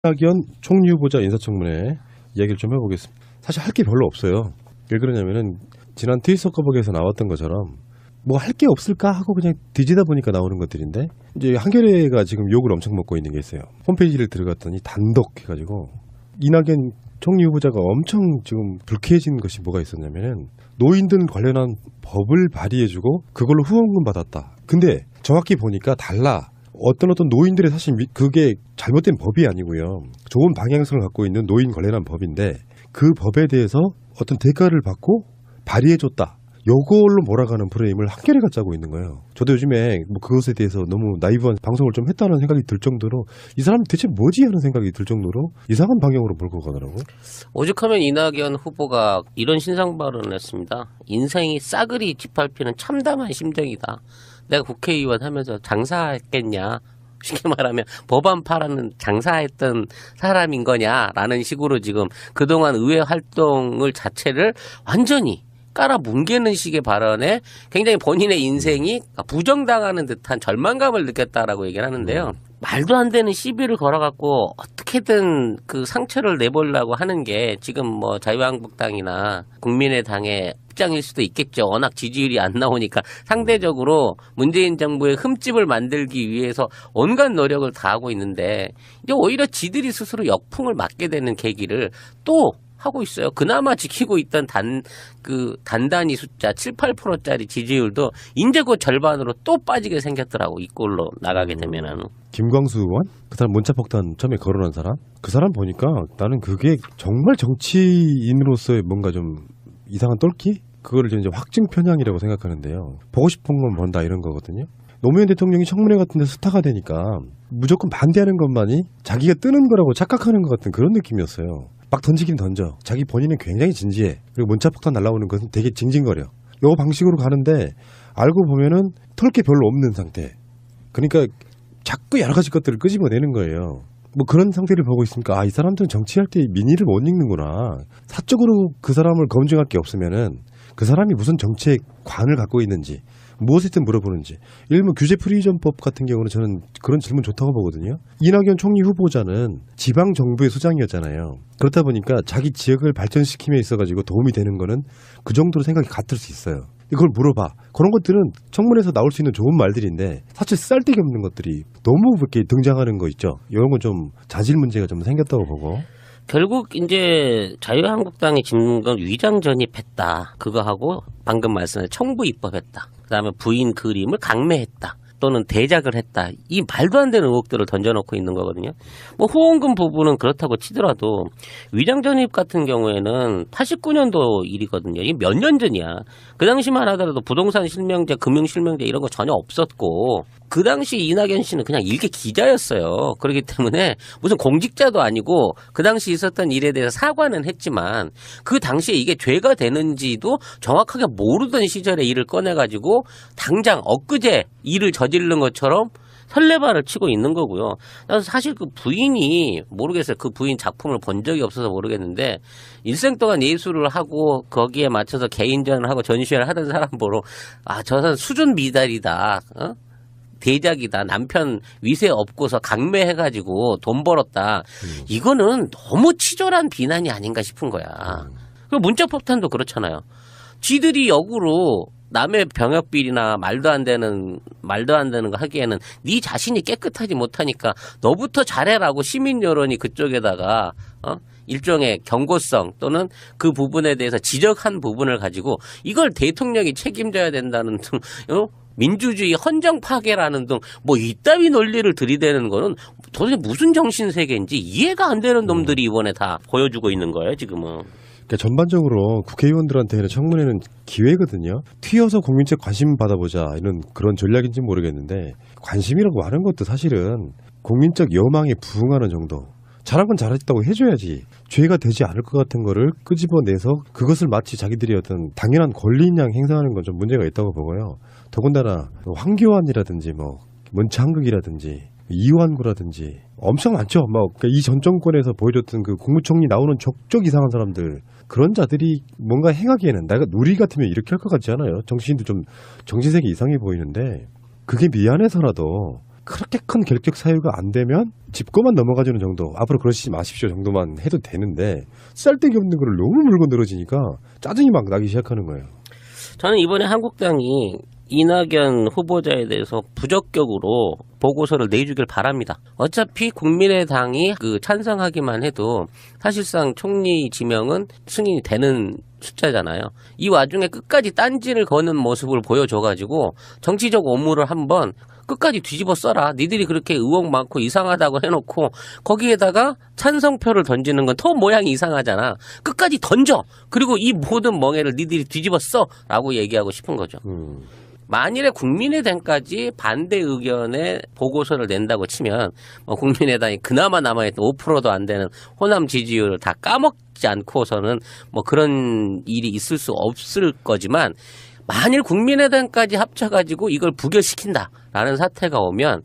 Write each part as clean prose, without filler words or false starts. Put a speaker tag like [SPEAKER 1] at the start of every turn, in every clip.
[SPEAKER 1] 이낙연 총리 후보자 인사청문회 이야기를 좀 해보겠습니다. 사실 할 게 별로 없어요. 왜 그러냐면은 지난 트윗 커버기에서 나왔던 것처럼 뭐 할 게 없을까 하고 그냥 뒤지다 보니까 나오는 것들인데, 이제 한겨레가 지금 욕을 엄청 먹고 있는 게 있어요. 홈페이지를 들어갔더니 단독 해가지고 이낙연 총리 후보자가 엄청 지금 불쾌해진 것이 뭐가 있었냐면은 노인들 관련한 법을 발의해주고 그걸로 후원금 받았다. 근데 정확히 보니까 달라. 어떤 노인들의 사실 그게 잘못된 법이 아니고요. 좋은 방향성을 갖고 있는 노인 관련한 법인데 그 법에 대해서 어떤 대가를 받고 발의해줬다. 요걸로 몰아가는 프레임을 한겨레가 짜고 있는 거예요. 저도 요즘에 뭐 그것에 대해서 너무 나이브한 방송을 좀 했다는 생각이 들 정도로 이 사람 대체 뭐지 하는 생각이 들 정도로 이상한 방향으로 몰고 가더라고요.
[SPEAKER 2] 오죽하면 이낙연 후보가 이런 신상 발언을 했습니다. 인생이 싸그리 짓밟히는 참담한 심정이다. 내가 국회의원 하면서 장사했겠냐. 쉽게 말하면 법안 팔아는 장사했던 사람인 거냐라는 식으로 지금 그동안 의회 활동을 자체를 완전히 깔아뭉개는 식의 발언에 굉장히 본인의 인생이 부정당하는 듯한 절망감을 느꼈다라고 얘기를 하는데요. 말도 안 되는 시비를 걸어갖고 어떻게든 그 상처를 내보려고 하는 게 지금 뭐 자유한국당이나 국민의당의 입장일 수도 있겠죠. 워낙 지지율이 안 나오니까 상대적으로 문재인 정부의 흠집을 만들기 위해서 온갖 노력을 다하고 있는데 이제 오히려 지들이 스스로 역풍을 맞게 되는 계기를 또 하고 있어요. 그나마 지키고 있던 단단히 숫자 7, 8%짜리 지지율도 이제 그 절반으로 또 빠지게 생겼더라고. 이 꼴로 나가게 되면은.
[SPEAKER 1] 김광수 의원? 그 사람 문자폭탄 처음에 거론한 사람? 그 사람 보니까 나는 그게 정말 정치인으로서의 뭔가 좀 이상한 똘끼? 그거를 이제 확증 편향이라고 생각하는데요. 보고 싶은 건 본다 이런 거거든요. 노무현 대통령이 청문회 같은 데 스타가 되니까 무조건 반대하는 것만이 자기가 뜨는 거라고 착각하는 것 같은 그런 느낌이었어요. 막 던지긴 던져. 자기 본인은 굉장히 진지해. 그리고 문자폭탄 날라오는 것은 되게 징징거려. 요 방식으로 가는데 알고 보면은 털 게 별로 없는 상태. 그러니까 자꾸 여러 가지 것들을 끄집어내는 거예요. 뭐 그런 상태를 보고 있으니까 이 사람들은 정치할 때 민의를 못 읽는구나. 사적으로 그 사람을 검증할 게 없으면은 그 사람이 무슨 정책 관을 갖고 있는지 무엇이든 물어보는지. 예를 들면 규제 프리전법 같은 경우는 저는 그런 질문 좋다고 보거든요. 이낙연 총리 후보자는 지방정부의 수장이었잖아요. 그렇다 보니까 자기 지역을 발전시킴에 있어가지고 도움이 되는 거는 그 정도로 생각이 같을 수 있어요. 이걸 물어봐. 그런 것들은 청문회에서 나올 수 있는 좋은 말들인데 사실 쓸데기 없는 것들이 너무 이렇게 등장하는 거 있죠. 이런 건 좀 자질 문제가 좀 생겼다고 보고.
[SPEAKER 2] 결국 이제 자유한국당이 짚는 건 위장 전입했다. 그거 하고 방금 말씀하신 청부 입법했다. 그다음에 부인 그림을 강매했다. 또는 대작을 했다. 이 말도 안 되는 의혹들을 던져놓고 있는 거거든요. 뭐 후원금 부분은 그렇다고 치더라도 위장 전입 같은 경우에는 89년도 일이거든요. 이게 몇 년 전이야. 그 당시만 하더라도 부동산 실명제, 금융 실명제 이런 거 전혀 없었고 그 당시 이낙연 씨는 그냥 일개 기자였어요. 그렇기 때문에 무슨 공직자도 아니고 그 당시 있었던 일에 대해서 사과는 했지만 그 당시에 이게 죄가 되는지도 정확하게 모르던 시절의 일을 꺼내가지고 당장 엊그제 일을 저지른 것처럼 설레발을 치고 있는 거고요. 나는 사실 그 부인이 모르겠어요. 그 부인 작품을 본 적이 없어서 모르겠는데 일생 동안 예술을 하고 거기에 맞춰서 개인전을 하고 전시회를 하던 사람 보러 저 사람 수준 미달이다. 대작이다. 남편 위세 업고서 강매해가지고 돈 벌었다. 이거는 너무 치졸한 비난이 아닌가 싶은 거야. 그리고 문자폭탄도 그렇잖아요. 지들이 역으로 남의 병역비리나 말도 안 되는 거 하기에는 네 자신이 깨끗하지 못하니까 너부터 잘해라고 시민 여론이 그쪽에다가 일종의 경고성 또는 그 부분에 대해서 지적한 부분을 가지고 이걸 대통령이 책임져야 된다는 등 민주주의 헌정 파괴라는 등 뭐 이따위 논리를 들이대는 거는 도대체 무슨 정신세계인지 이해가 안 되는 놈들이 이번에 다 보여주고 있는 거예요 지금은.
[SPEAKER 1] 그러니까 전반적으로 국회의원들한테는 청문회는 기회거든요. 튀어서 국민적 관심 받아보자 이런 그런 전략인지 모르겠는데 관심이라고 하는 것도 사실은 국민적 여망에 부응하는 정도. 잘한 건 잘했다고 해줘야지. 죄가 되지 않을 것 같은 거를 끄집어내서 그것을 마치 자기들이 어떤 당연한 권리인 양 행사하는 건 좀 문제가 있다고 보고요. 더군다나 황교안이라든지 뭐 문창극이라든지 이완구라든지 엄청 많죠. 그러니까 이 전 정권에서 보여줬던 그 국무총리 나오는 족족 이상한 사람들 그런 자들이 뭔가 행하기에는 내가 누리 같으면 이렇게 할 것 같지 않아요. 정치인도 좀 정신세계 이상해 보이는데 그게 미안해서라도 그렇게 큰 결격 사유가 안 되면 짚고만 넘어가주는 정도, 앞으로 그러시지 마십시오 정도만 해도 되는데 쓸데기 없는 거를 너무 물고 늘어지니까 짜증이 막 나기 시작하는 거예요.
[SPEAKER 2] 저는 이번에 한국당이 이낙연 후보자에 대해서 부적격으로 보고서를 내주길 바랍니다. 어차피 국민의당이 찬성하기만 해도 사실상 총리 지명은 승인이 되는 숫자잖아요. 이 와중에 끝까지 딴지를 거는 모습을 보여줘가지고 정치적 오물을 한번 끝까지 뒤집어 써라. 니들이 그렇게 의혹 많고 이상하다고 해놓고 거기에다가 찬성표를 던지는 건 더 모양이 이상하잖아. 끝까지 던져. 그리고 이 모든 멍해를 니들이 뒤집어 써라고 얘기하고 싶은 거죠. 만일에 국민의당까지 반대 의견에 보고서를 낸다고 치면 국민의당이 그나마 남아있던 5%도 안 되는 호남 지지율을 다 까먹지 않고서는 그런 일이 있을 수 없을 거지만, 만일 국민의당까지 합쳐가지고 이걸 부결시킨다라는 사태가 오면,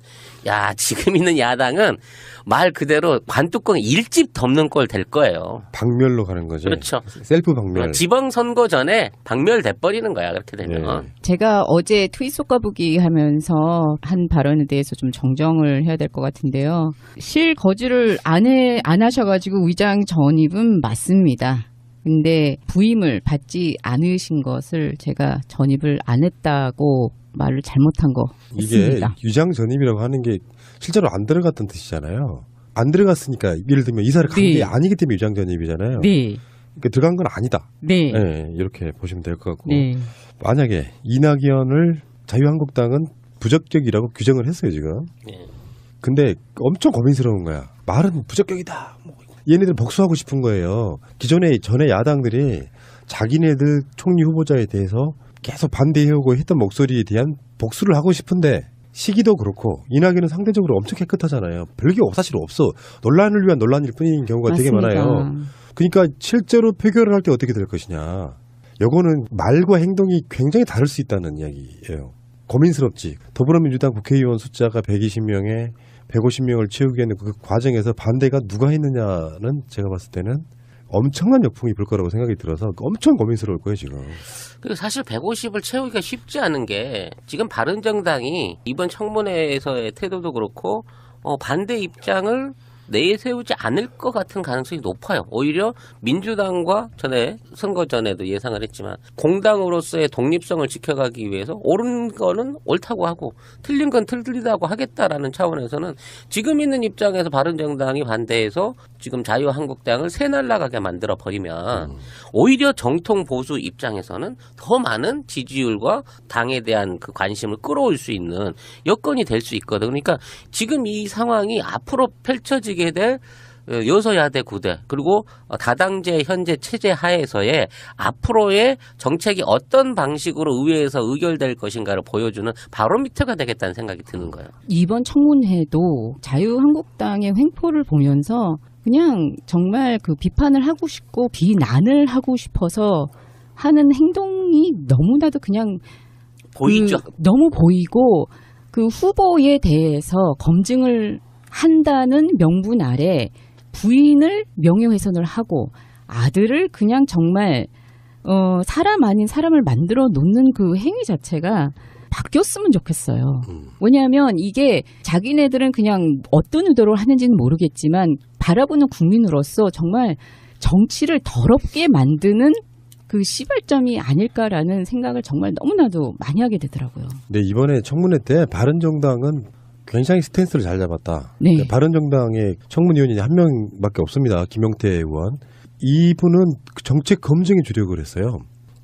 [SPEAKER 2] 야, 지금 있는 야당은 말 그대로 관뚜껑에 일집 덮는 꼴 될 거예요.
[SPEAKER 1] 박멸로 가는 거죠.
[SPEAKER 2] 그렇죠.
[SPEAKER 1] 셀프 박멸.
[SPEAKER 2] 지방선거 전에 박멸돼 버리는 거야, 그렇게 되면.
[SPEAKER 1] 네.
[SPEAKER 3] 제가 어제 트윗 속가보기 하면서 한 발언에 대해서 좀 정정을 해야 될 것 같은데요. 실거주를 안 하셔가지고 의장 전입은 맞습니다. 근데 부임을 받지 않으신 것을 제가 전입을 안 했다고 말을 잘못한 거 했습니다.
[SPEAKER 1] 이게 위장 전입이라고 하는 게 실제로 안 들어갔던 뜻이잖아요. 안 들어갔으니까 예를 들면 이사를 간 게
[SPEAKER 3] 네.
[SPEAKER 1] 아니기 때문에 위장 전입이잖아요.
[SPEAKER 3] 네.
[SPEAKER 1] 그러니까 들어간 건 아니다.
[SPEAKER 3] 네.
[SPEAKER 1] 네, 이렇게 보시면 될 것 같고.
[SPEAKER 3] 네.
[SPEAKER 1] 만약에 이낙연을 자유한국당은 부적격이라고 규정을 했어요 지금.
[SPEAKER 2] 네.
[SPEAKER 1] 근데 엄청 고민스러운 거야. 말은 부적격이다. 얘네들 복수하고 싶은 거예요. 전에 야당들이 자기네들 총리 후보자에 대해서 계속 반대해오고 했던 목소리에 대한 복수를 하고 싶은데, 시기도 그렇고 이낙연은 상대적으로 엄청 깨끗하잖아요. 별게 사실 없어. 논란을 위한 논란일 뿐인 경우가 되게
[SPEAKER 3] 맞습니다.
[SPEAKER 1] 많아요. 그러니까 실제로 표결을 할 때 어떻게 될 것이냐. 요거는 말과 행동이 굉장히 다를 수 있다는 이야기예요. 고민스럽지. 더불어민주당 국회의원 숫자가 120명에 150명을 채우기 위한 그 과정에서 반대가 누가 했느냐는 제가 봤을 때는 엄청난 역풍이 불 거라고 생각이 들어서 엄청 고민스러울 거예요 지금.
[SPEAKER 2] 그리고 사실 150을 채우기가 쉽지 않은 게, 지금 바른정당이 이번 청문회에서의 태도도 그렇고 반대 입장을 내세우지 않을 것 같은 가능성이 높아요. 오히려 민주당과 전에 선거 전에도 예상을 했지만 공당으로서의 독립성을 지켜가기 위해서 옳은 거는 옳다고 하고 틀린 건 틀리다고 하겠다라는 차원에서는 지금 있는 입장에서 바른정당이 반대해서 지금 자유한국당을 새 날라가게 만들어 버리면 오히려 정통 보수 입장에서는 더 많은 지지율과 당에 대한 그 관심을 끌어올 수 있는 여건이 될 수 있거든. 그러니까 지금 이 상황이 앞으로 펼쳐지게 될 여소야대 구대, 그리고 다당제 현재 체제 하에서의 앞으로의 정책이 어떤 방식으로 의회에서 의결될 것인가를 보여주는 바로미터가 되겠다는 생각이 드는 거예요.
[SPEAKER 3] 이번 청문회도 자유한국당의 횡포를 보면서 그냥 정말 그 비판을 하고 싶고 비난을 하고 싶어서 하는 행동이 너무나도 그냥
[SPEAKER 2] 보이죠?
[SPEAKER 3] 너무 보이고, 그 후보에 대해서 검증을 한다는 명분 아래 부인을 명예훼손을 하고 아들을 그냥 정말 사람 아닌 사람을 만들어 놓는 그 행위 자체가 바뀌었으면 좋겠어요. 왜냐하면 이게 자기네들은 그냥 어떤 의도로 하는지는 모르겠지만 바라보는 국민으로서 정말 정치를 더럽게 만드는 그 시발점이 아닐까라는 생각을 정말 너무나도 많이 하게 되더라고요.
[SPEAKER 1] 네, 이번에 청문회 때 바른정당은 굉장히 스탠스를 잘 잡았다.
[SPEAKER 3] 네.
[SPEAKER 1] 바른정당의 청문위원이 한 명밖에 없습니다. 김용태 의원. 이분은 정책 검증에 주력을 했어요.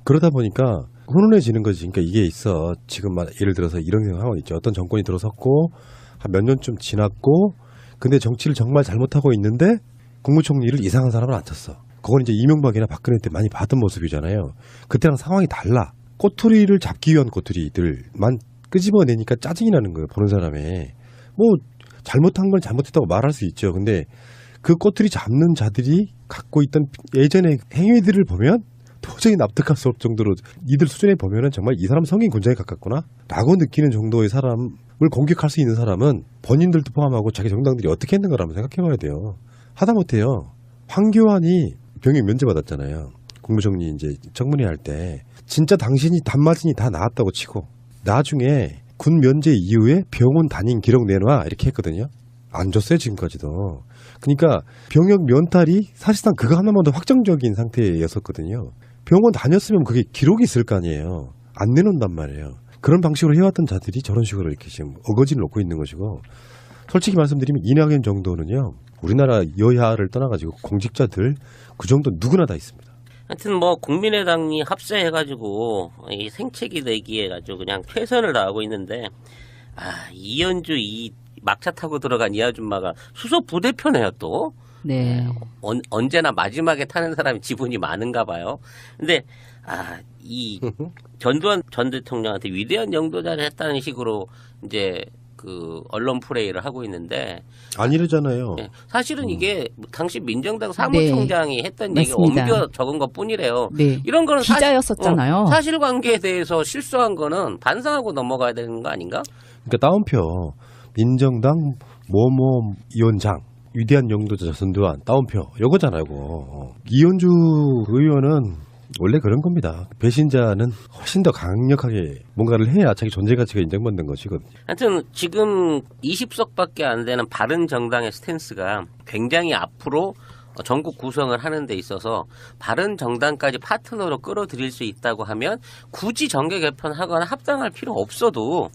[SPEAKER 1] 그러다 보니까 훈훈해지는 거지. 그러니까 이게 있어. 지금 예를 들어서 이런 상황이 있죠. 어떤 정권이 들어섰고 한 몇 년쯤 지났고, 근데 정치를 정말 잘못하고 있는데 국무총리를 이상한 사람을 앉혔어. 그건 이제 이명박이나 박근혜 때 많이 봤던 모습이잖아요. 그때랑 상황이 달라. 꼬투리를 잡기 위한 꼬투리들만 끄집어내니까 짜증이 나는 거예요. 보는 사람에. 뭐 잘못한 건 잘못했다고 말할 수 있죠. 근데 그 꼬투리 잡는 자들이 갖고 있던 예전의 행위들을 보면 도저히 납득할 수 없을 정도로, 이들 수준에 보면은 정말 이 사람 성인 군자에 가깝구나 라고 느끼는 정도의 사람을 공격할 수 있는 사람은 본인들도 포함하고 자기 정당들이 어떻게 했는가를 한번 생각해 봐야 돼요. 하다못해요, 황교안이 병역 면제받았잖아요. 국무총리 이제 청문회 할 때 진짜 당신이 단마진이 다 나왔다고 치고 나중에 군 면제 이후에 병원 다닌 기록 내놔 이렇게 했거든요. 안 줬어요 지금까지도. 그러니까 병역 면탈이 사실상 그거 하나만 더 확정적인 상태였었거든요. 병원 다녔으면 그게 기록이 있을 거 아니에요. 안 내놓는단 말이에요. 그런 방식으로 해왔던 자들이 저런 식으로 이렇게 지금 어거지를 놓고 있는 것이고, 솔직히 말씀드리면 이낙연 정도는요, 우리나라 여야를 떠나가지고 공직자들 그 정도 누구나 다 있습니다.
[SPEAKER 2] 하여튼 뭐 국민의당이 합세해가지고 이 생채기 내기 해가지고 그냥 최선을 다하고 있는데, 이현주 이 막차 타고 들어간 이 아줌마가 수석 부대표네요 또.
[SPEAKER 3] 네.
[SPEAKER 2] 언제나 마지막에 타는 사람이 지분이 많은가 봐요. 근데 이 전두환 전 대통령한테 위대한 영도자를 했다는 식으로 이제 그 언론 플레이를 하고 있는데,
[SPEAKER 1] 아니래잖아요.
[SPEAKER 2] 네, 사실은 이게 당시 민정당 사무총장이 했던 얘기를
[SPEAKER 3] 맞습니다.
[SPEAKER 2] 옮겨 적은 것 뿐이래요.
[SPEAKER 3] 네.
[SPEAKER 2] 이런 거는
[SPEAKER 3] 기자였었잖아요.
[SPEAKER 2] 사실관계에 대해서 실수한 거는 반성하고 넘어가야 되는 거 아닌가?
[SPEAKER 1] 그러니까 따옴표 민정당 뭐뭐 위원장 위대한 영도자 전두환 따옴표 요거잖아요. 이거. 이현주 의원은 원래 그런 겁니다. 배신자는 훨씬 더 강력하게 뭔가를 해야 자기 존재 가치가 인정받는 것이거든요.
[SPEAKER 2] 하여튼 지금 20석밖에 안 되는 바른정당의 스탠스가 굉장히 앞으로 전국 구성을 하는 데 있어서 바른정당까지 파트너로 끌어들일 수 있다고 하면 굳이 정계 개편하거나 합당할 필요 없어도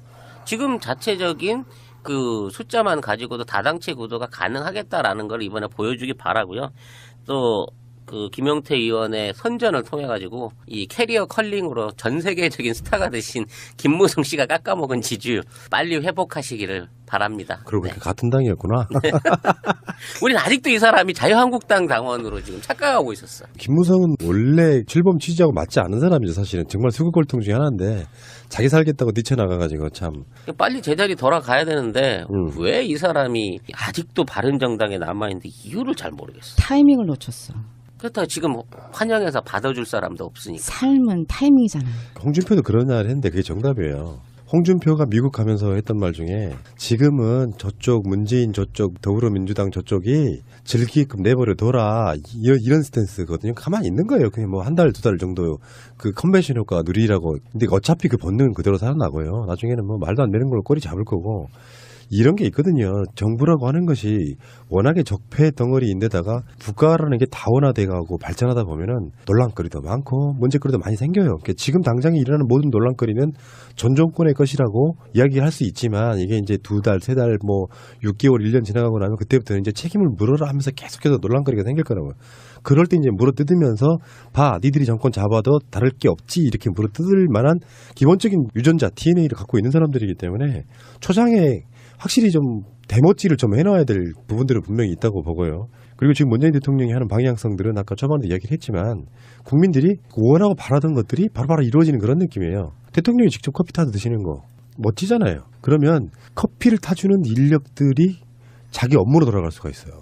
[SPEAKER 2] 지금 자체적인 그 숫자만 가지고도 다당체 구도가 가능하겠다라는 걸 이번에 보여주기 바라고요. 또 그 김용태 의원의 선전을 통해 가지고 이 캐리어 컬링으로 전 세계적인 스타가 되신 김무성 씨가 깎아먹은 지지율 빨리 회복하시기를 바랍니다.
[SPEAKER 1] 그러고 보니까 같은 당이었구나.
[SPEAKER 2] 우린 아직도 이 사람이 자유한국당 당원으로 지금 착각하고 있었어.
[SPEAKER 1] 김무성은 원래 출범 취지하고 맞지 않은 사람이죠. 사실은 정말 수구골통 중에 하나인데 자기 살겠다고 뛰쳐나가가지고 참.
[SPEAKER 2] 빨리 제자리 돌아가야 되는데 왜 이 사람이 아직도 바른정당에 남아있는데 이유를 잘 모르겠어.
[SPEAKER 3] 타이밍을 놓쳤어.
[SPEAKER 2] 그렇다고 지금 환영해서 받아줄 사람도 없으니까.
[SPEAKER 3] 삶은 타이밍이잖아요.
[SPEAKER 1] 홍준표도 그런 말 했는데 그게 정답이에요. 홍준표가 미국 가면서 했던 말 중에 지금은 저쪽 문재인 저쪽 더불어민주당 저쪽이 즐기게끔 내버려둬라 이런 스탠스거든요. 가만히 있는 거예요. 그냥 뭐 한 달 두 달 정도 그 컨벤션 효과 누리라고. 근데 어차피 그 본능은 그대로 살아나고요. 나중에는 뭐 말도 안 되는 걸로 꼬리 잡을 거고. 이런 게 있거든요. 정부라고 하는 것이 워낙에 적폐 덩어리인데다가 국가라는 게 다원화돼가고 발전하다 보면은 논란거리도 많고 문제거리도 많이 생겨요. 그러니까 지금 당장에 일어나는 모든 논란거리는 전 정권의 것이라고 이야기할 수 있지만 이게 이제 두 달, 세 달, 뭐 6개월, 1년 지나가고 나면 그때부터는 이제 책임을 물어라 하면서 계속해서 논란거리가 생길 거라고요. 그럴 때 이제 물어뜯으면서 봐, 니들이 정권 잡아도 다를 게 없지 이렇게 물어뜯을 만한 기본적인 유전자, DNA를 갖고 있는 사람들이기 때문에 초장에 확실히 좀 대못질을 좀 해놔야 될 부분들은 분명히 있다고 보고요. 그리고 지금 문재인 대통령이 하는 방향성들은 아까 초반에 이야기를 했지만 국민들이 원하고 바라던 것들이 바로바로 이루어지는 그런 느낌이에요. 대통령이 직접 커피 타서 드시는 거 멋지잖아요. 그러면 커피를 타주는 인력들이 자기 업무로 돌아갈 수가 있어요.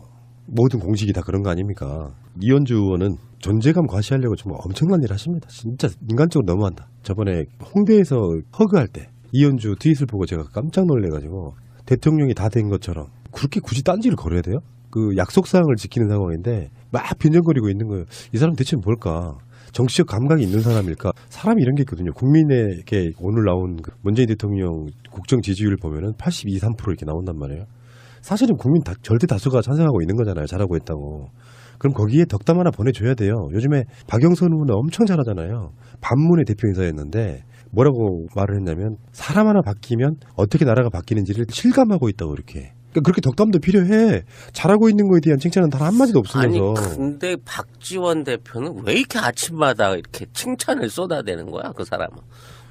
[SPEAKER 1] 모든 공직이 다 그런 거 아닙니까? 이현주 의원은 존재감 과시하려고 정말 엄청난 일을 하십니다. 진짜 인간적으로 너무한다. 저번에 홍대에서 허그할 때 이현주 트윗을 보고 제가 깜짝 놀래가지고 대통령이 다 된 것처럼 그렇게 굳이 딴지를 걸어야 돼요? 그 약속사항을 지키는 상황인데 막 변정거리고 있는 거예요. 이 사람 대체 뭘까? 정치적 감각이 있는 사람일까? 사람이 이런 게 있거든요. 국민에게 오늘 나온 문재인 대통령 국정 지지율 보면은 82, 3% 이렇게 나온단 말이에요. 사실은 국민 절대 다수가 찬성하고 있는 거잖아요. 잘하고 있다고. 그럼 거기에 덕담 하나 보내줘야 돼요. 요즘에 박영선 후보는 엄청 잘하잖아요. 반문의 대표 인사였는데 뭐라고 말을 했냐면 사람 하나 바뀌면 어떻게 나라가 바뀌는지를 실감하고 있다고 이렇게. 그러니까 그렇게 덕담도 필요해. 잘하고 있는 거에 대한 칭찬은 단 한마디도 없으면서.
[SPEAKER 2] 아니 근데 박지원 대표는 왜 이렇게 아침마다 이렇게 칭찬을 쏟아대는 거야 그 사람은.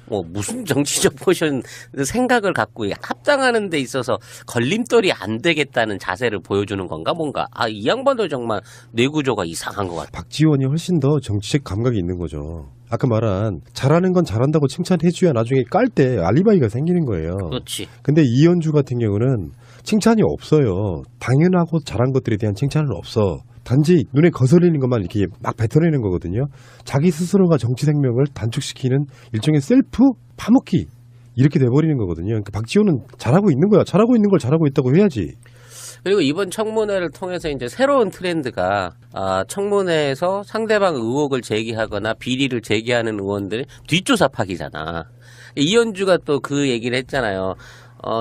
[SPEAKER 2] 뭐 무슨 정치적 포션 생각을 갖고 합당하는 데 있어서 걸림돌이 안 되겠다는 자세를 보여주는 건가 뭔가. 이 양반도 정말 뇌구조가 이상한 것 같아.
[SPEAKER 1] 박지원이 훨씬 더 정치적 감각이 있는 거죠. 아까 말한 잘하는 건 잘한다고 칭찬해줘야 나중에 깔 때 알리바이가 생기는 거예요.
[SPEAKER 2] 그렇지.
[SPEAKER 1] 근데 이현주 같은 경우는 칭찬이 없어요. 당연하고 잘한 것들에 대한 칭찬은 없어. 단지 눈에 거슬리는 것만 이렇게 막 뱉어내는 거거든요. 자기 스스로가 정치 생명을 단축시키는 일종의 셀프 파먹기 이렇게 돼버리는 거거든요. 그러니까 박지원은 잘하고 있는 거야. 잘하고 있는 걸 잘하고 있다고 해야지.
[SPEAKER 2] 그리고 이번 청문회를 통해서 이제 새로운 트렌드가 청문회에서 상대방 의혹을 제기하거나 비리를 제기하는 의원들이 뒷조사 파기잖아. 이현주가 또 그 얘기를 했잖아요.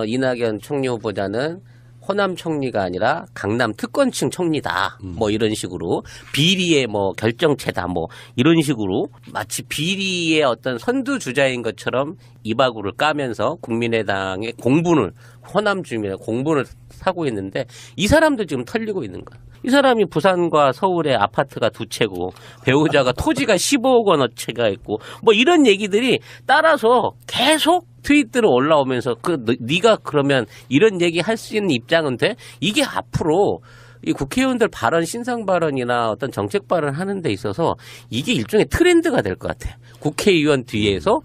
[SPEAKER 2] 이낙연 총리 후보자는 호남 총리가 아니라 강남 특권층 총리다. 뭐 이런 식으로 비리의 뭐 결정체다. 뭐 이런 식으로 마치 비리의 어떤 선두주자인 것처럼 이바구를 까면서 국민의당의 공분을 호남 주민의 공분을 사고 있는데 이 사람도 지금 털리고 있는 거야. 이 사람이 부산과 서울에 아파트가 2채고 배우자가 토지가 15억 원어치가 있고 뭐 이런 얘기들이 따라서 계속 트윗으로 올라오면서 네가 그러면 이런 얘기 할 수 있는 입장은 돼? 이게 앞으로 이 국회의원들 발언, 신상 발언이나 어떤 정책 발언 하는 데 있어서 이게 일종의 트렌드가 될 것 같아. 국회의원 뒤에서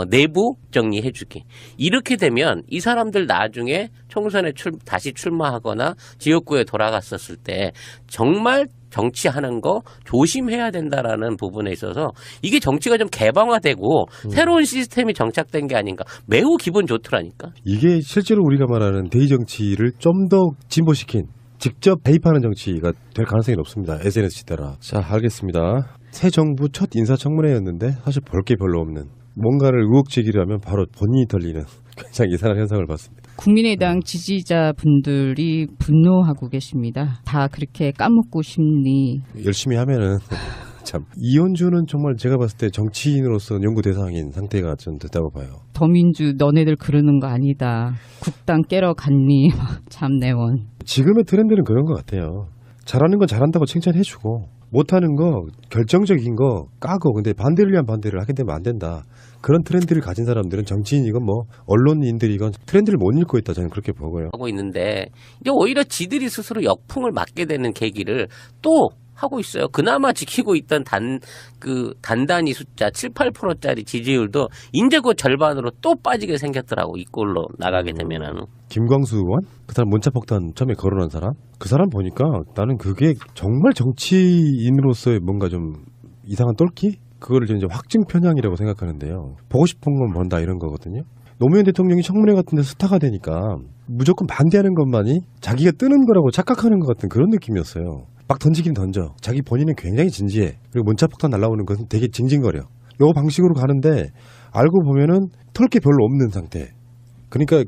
[SPEAKER 2] 내부 정리해주기. 이렇게 되면 이 사람들 나중에 총선에 다시 출마하거나 지역구에 돌아갔었을 때 정말 정치하는 거 조심해야 된다라는 부분에 있어서 이게 정치가 좀 개방화되고 새로운 시스템이 정착된 게 아닌가. 매우 기분 좋더라니까.
[SPEAKER 1] 이게 실제로 우리가 말하는 대의 정치를 좀 더 진보시킨 직접 대입하는 정치가 될 가능성이 높습니다. SNS 시대라. 자, 알겠습니다. 새 정부 첫 인사청문회였는데 사실 볼 게 별로 없는 뭔가를 의혹 제기를 하면 바로 본인이 털리는 굉장히 이상한 현상을 봤습니다.
[SPEAKER 3] 국민의당 지지자분들이 분노하고 계십니다. 다 그렇게 까먹고 싶니?
[SPEAKER 1] 열심히 하면은 참 이현주는 정말 제가 봤을 때 정치인으로서 연구 대상인 상태가 좀 됐다고 봐요.
[SPEAKER 3] 더민주 너네들 그러는 거 아니다. 국당 깨러 갔니? 참내원.
[SPEAKER 1] 지금의 트렌드는 그런 것 같아요. 잘하는 건 잘한다고 칭찬해주고 못하는 거 결정적인 거 까고 근데 반대를 위한 반대를 하게 되면 안 된다. 그런 트렌드를 가진 사람들은 정치인이건 뭐 언론인들이건 트렌드를 못 읽고 있다. 저는 그렇게 보고요.
[SPEAKER 2] 하고 있는데 이제 오히려 지들이 스스로 역풍을 맞게 되는 계기를 또 하고 있어요. 그나마 지키고 있던 단단히 숫자 7, 8%짜리 지지율도 이제 그 절반으로 또 빠지게 생겼더라고. 이 꼴로 나가게 되면은.
[SPEAKER 1] 김광수 의원? 그 사람 문자폭탄 처음에 거론한 사람? 그 사람 보니까 나는 그게 정말 정치인으로서의 뭔가 좀 이상한 똘끼? 그거를 이제 확증 편향이라고 생각하는데요. 보고 싶은 건 뭔다 이런 거거든요. 노무현 대통령이 청문회 같은 데 스타가 되니까 무조건 반대하는 것만이 자기가 뜨는 거라고 착각하는 것 같은 그런 느낌이었어요. 막 던지긴 던져. 자기 본인은 굉장히 진지해. 그리고 문자폭탄 날라오는 것은 되게 징징거려. 요 방식으로 가는데 알고 보면은 털 게 별로 없는 상태. 그러니까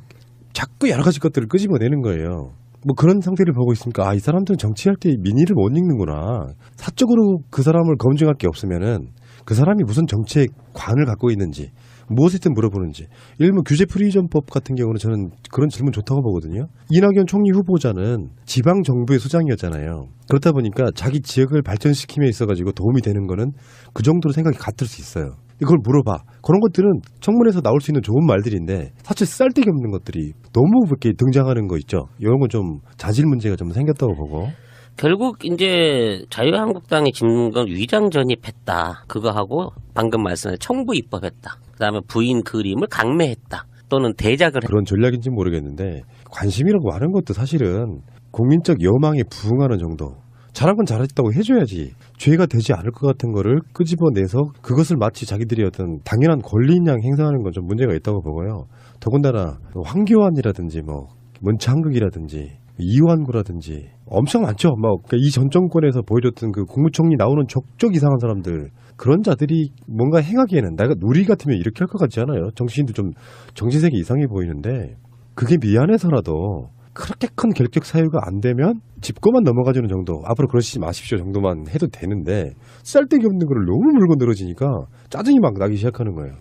[SPEAKER 1] 자꾸 여러 가지 것들을 끄집어내는 거예요. 뭐 그런 상태를 보고 있으니까 이 사람들은 정치할 때 민의를 못 읽는구나. 사적으로 그 사람을 검증할 게 없으면은 그 사람이 무슨 정책 관을 갖고 있는지 무엇이든 물어보는지. 예를 들면 규제 프리전법 같은 경우는 저는 그런 질문 좋다고 보거든요. 이낙연 총리 후보자는 지방정부의 소장이었잖아요. 그렇다 보니까 자기 지역을 발전시킴에 있어가지고 도움이 되는 거는 그 정도로 생각이 같을 수 있어요. 이걸 물어봐. 그런 것들은 청문회에서 나올 수 있는 좋은 말들인데 사실 쓸데기 없는 것들이 너무 이렇게 등장하는 거 있죠. 이런 건 좀 자질 문제가 좀 생겼다고 보고.
[SPEAKER 2] 결국 이제 자유한국당이 짚는 건 위장 전입했다. 그거 하고 방금 말씀하신 청부 입법했다. 그다음에 부인 그림을 강매했다. 또는 대작을 했다.
[SPEAKER 1] 그런 전략인지 모르겠는데 관심이라고 하는 것도 사실은 국민적 여망에 부응하는 정도. 잘한 건 잘했다고 해줘야지. 죄가 되지 않을 것 같은 거를 끄집어내서 그것을 마치 자기들이 어떤 당연한 권리인 양 행사하는 건 좀 문제가 있다고 보고요. 더군다나 황교안이라든지 뭐 문창극이라든지 이완구라든지 엄청 많죠. 이 전 정권에서 보여줬던 그 국무총리 나오는 족족 이상한 사람들 그런 자들이 뭔가 행하기에는 내가 누리 같으면 이렇게 할 것 같지 않아요. 정치인도 좀 정신세계 이상해 보이는데 그게 미안해서라도 그렇게 큰 결격 사유가 안 되면 짚고만 넘어가주는 정도 앞으로 그러시지 마십시오 정도만 해도 되는데 쓸데기 없는 거를 너무 물고 늘어지니까 짜증이 막 나기 시작하는 거예요.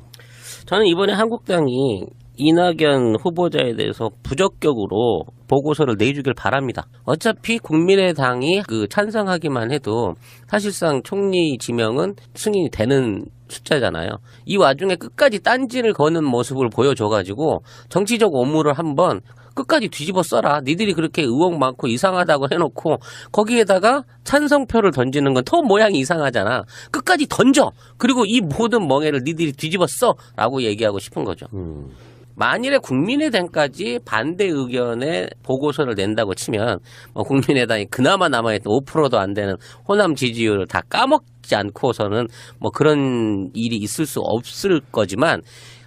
[SPEAKER 2] 저는 이번에 한국당이 이낙연 후보자에 대해서 부적격으로 보고서를 내주길 바랍니다. 어차피 국민의당이 찬성하기만 해도 사실상 총리 지명은 승인이 되는 숫자잖아요. 이 와중에 끝까지 딴지를 거는 모습을 보여줘가지고 정치적 오물을 한번 끝까지 뒤집어 써라. 니들이 그렇게 의혹 많고 이상하다고 해놓고 거기에다가 찬성표를 던지는 건 더 모양이 이상하잖아. 끝까지 던져. 그리고 이 모든 멍해를 니들이 뒤집어 써라고 얘기하고 싶은 거죠. 만일에 국민의당까지 반대 의견에 보고서를 낸다고 치면 국민의당이 그나마 남아있던 5%도 안 되는 호남 지지율을 다 까먹지 않고서는 그런 일이 있을 수 없을 거지만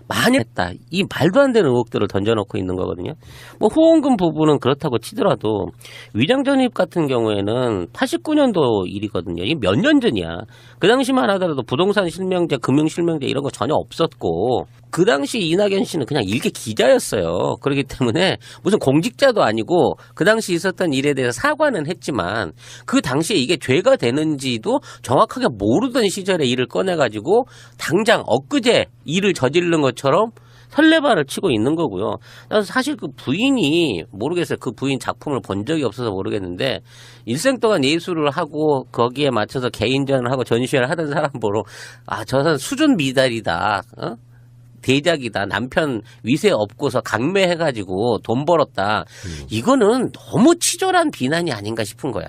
[SPEAKER 2] 많이 했다. 이 말도 안 되는 의혹들을 던져놓고 있는 거거든요. 뭐 후원금 부분은 그렇다고 치더라도 위장 전입 같은 경우에는 89년도 일이거든요. 이게 몇 년 전이야. 그 당시만 하더라도 부동산 실명제, 금융 실명제 이런 거 전혀 없었고 그 당시 이낙연 씨는 그냥 일개 기자였어요. 그렇기 때문에 무슨 공직자도 아니고 그 당시 있었던 일에 대해서 사과는 했지만 그 당시에 이게 죄가 되는지도 정확하게 모르던 시절의 일을 꺼내가지고 당장 엊그제 일을 저지른 것처럼 설레발을 치고 있는 거고요. 그래서 사실 그 부인이 모르겠어요. 그 부인 작품을 본 적이 없어서 모르겠는데 일생 동안 예술을 하고 거기에 맞춰서 개인전을 하고 전시회를 하던 사람 보러 저 사람 수준 미달이다. 대작이다. 남편 위세 업고서 강매해가지고 돈 벌었다. 이거는 너무 치졸한 비난이 아닌가 싶은 거야.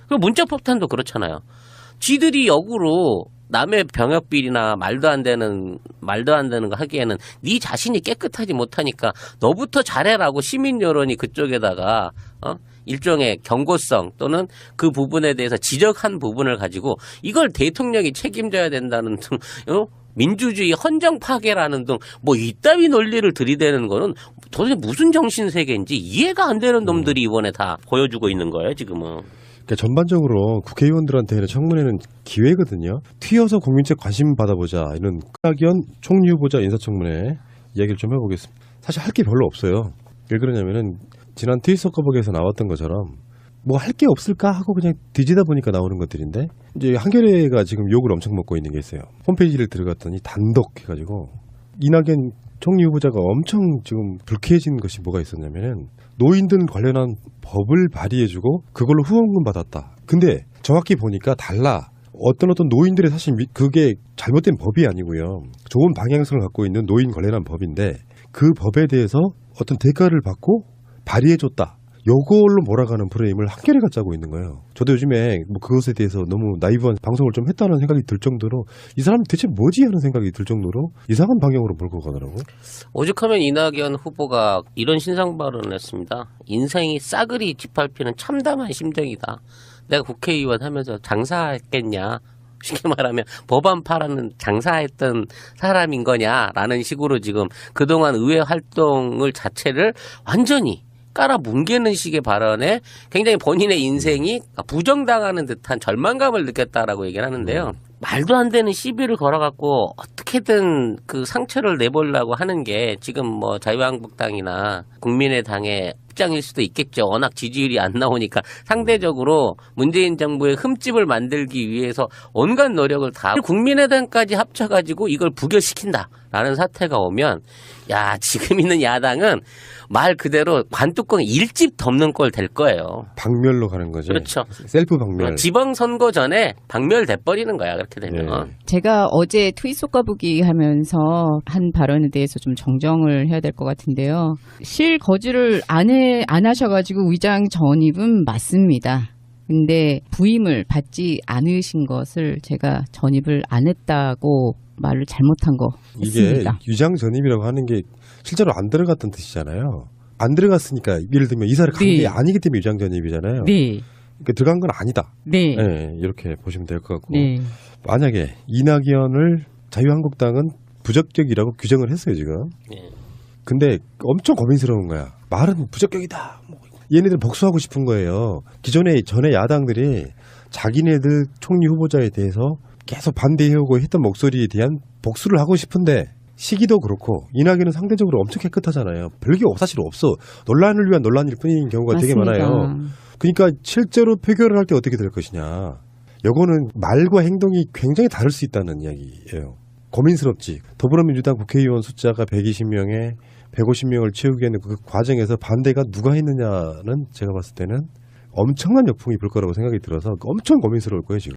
[SPEAKER 2] 그리고 문자폭탄도 그렇잖아요. 쥐들이 역으로 남의 병역비리나 말도 안 되는 거 하기에는 네 자신이 깨끗하지 못하니까 너부터 잘해라고 시민 여론이 그쪽에다가 일종의 경고성 또는 그 부분에 대해서 지적한 부분을 가지고 이걸 대통령이 책임져야 된다는 등 민주주의 헌정 파괴라는 등 뭐 이따위 논리를 들이대는 거는 도대체 무슨 정신 세계인지 이해가 안 되는 놈들이 이번에 다 보여주고 있는 거예요 지금은.
[SPEAKER 1] 그러니까 전반적으로 국회의원들한테는 청문회는 기회거든요. 튀어서 국민적 관심 받아보자. 이런 이낙연 총리 후보자 인사청문회 이야기를 좀 해보겠습니다. 사실 할 게 별로 없어요. 왜 그러냐면은 지난 트윗 거북에서 나왔던 것처럼 뭐 할 게 없을까 하고 그냥 뒤지다 보니까 나오는 것들인데 이제 한겨레가 지금 욕을 엄청 먹고 있는 게 있어요. 홈페이지를 들어갔더니 단독 해가지고 이낙연 총리 후보자가 엄청 지금 불쾌해진 것이 뭐가 있었냐면은 노인들 관련한 법을 발의해주고 그걸로 후원금 받았다. 근데 정확히 보니까 달라. 어떤 노인들의 사실 그게 잘못된 법이 아니고요. 좋은 방향성을 갖고 있는 노인 관련한 법인데 그 법에 대해서 어떤 대가를 받고 발의해줬다. 요걸로 몰아가는 프레임을 한겨레가 짜고 있는 거예요. 저도 요즘에 뭐 그것에 대해서 너무 나이브한 방송을 좀 했다는 생각이 들 정도로 이 사람이 대체 뭐지 하는 생각이 들 정도로 이상한 방향으로 몰고 가더라고.
[SPEAKER 2] 오죽하면 이낙연 후보가 이런 신상 발언을 했습니다. 인생이 싸그리 짓밟히는 참담한 심정이다. 내가 국회의원 하면서 장사했겠냐. 쉽게 말하면 법안 팔아는 장사했던 사람인 거냐라는 식으로 지금 그동안 의회 활동을 자체를 완전히 깔아 뭉개는 식의 발언에 굉장히 본인의 인생이 부정당하는 듯한 절망감을 느꼈다라고 얘기를 하는데요. 말도 안 되는 시비를 걸어갖고 어떻게든 그 상처를 내보려고 하는 게 지금 뭐 자유한국당이나 국민의당의 입장일 수도 있겠죠. 워낙 지지율이 안 나오니까 상대적으로 문재인 정부의 흠집을 만들기 위해서 온갖 노력을 다 국민의당까지 합쳐가지고 이걸 부결시킨다라는 사태가 오면 야 지금 있는 야당은 말 그대로 관뚜껑에 일집 덮는 꼴 될 거예요.
[SPEAKER 1] 박멸로 가는 거죠.
[SPEAKER 2] 그렇죠.
[SPEAKER 1] 셀프 박멸.
[SPEAKER 2] 지방선거 전에 박멸돼 버리는 거야. 그렇게 되면.
[SPEAKER 3] 제가 어제 트윗 속가보기 하면서 한 발언에 대해서 좀 정정을 해야 될 것 같은데요. 실거주를 안 하셔가지고 위장 전입은 맞습니다. 근데 부임을 받지 않으신 것을 제가 전입을 안 했다고 말을 잘못한 거 같습니다.
[SPEAKER 1] 이게 위장 전입이라고 하는 게 실제로 안 들어갔던 뜻이잖아요. 안 들어갔으니까 예를 들면 이사를 간 게 아니기 때문에 위장 전입이잖아요.
[SPEAKER 3] 네.
[SPEAKER 1] 그러니까 들어간 건 아니다.
[SPEAKER 3] 네.
[SPEAKER 1] 네, 이렇게 보시면 될 것 같고
[SPEAKER 3] 네.
[SPEAKER 1] 만약에 이낙연을 자유한국당은 부적격이라고 규정을 했어요 지금.
[SPEAKER 2] 네.
[SPEAKER 1] 근데 엄청 고민스러운 거야. 말은 부적격이다. 얘네들 복수하고 싶은 거예요. 전에 야당들이 자기네들 총리 후보자에 대해서 계속 반대해오고 했던 목소리에 대한 복수를 하고 싶은데 시기도 그렇고 이낙연은 상대적으로 엄청 깨끗하잖아요. 별게 사실 없어. 논란을 위한 논란일 뿐인 경우가
[SPEAKER 3] 맞습니다.
[SPEAKER 1] 되게 많아요. 그러니까 실제로 표결을 할 때 어떻게 될 것이냐. 이거는 말과 행동이 굉장히 다를 수 있다는 이야기예요. 고민스럽지. 더불어민주당 국회의원 숫자가 120명에 150명을 채우기 위한 그 과정에서 반대가 누가 했느냐는 제가 봤을 때는 엄청난 역풍이 불 거라고 생각이 들어서 엄청 고민스러울 거예요 지금.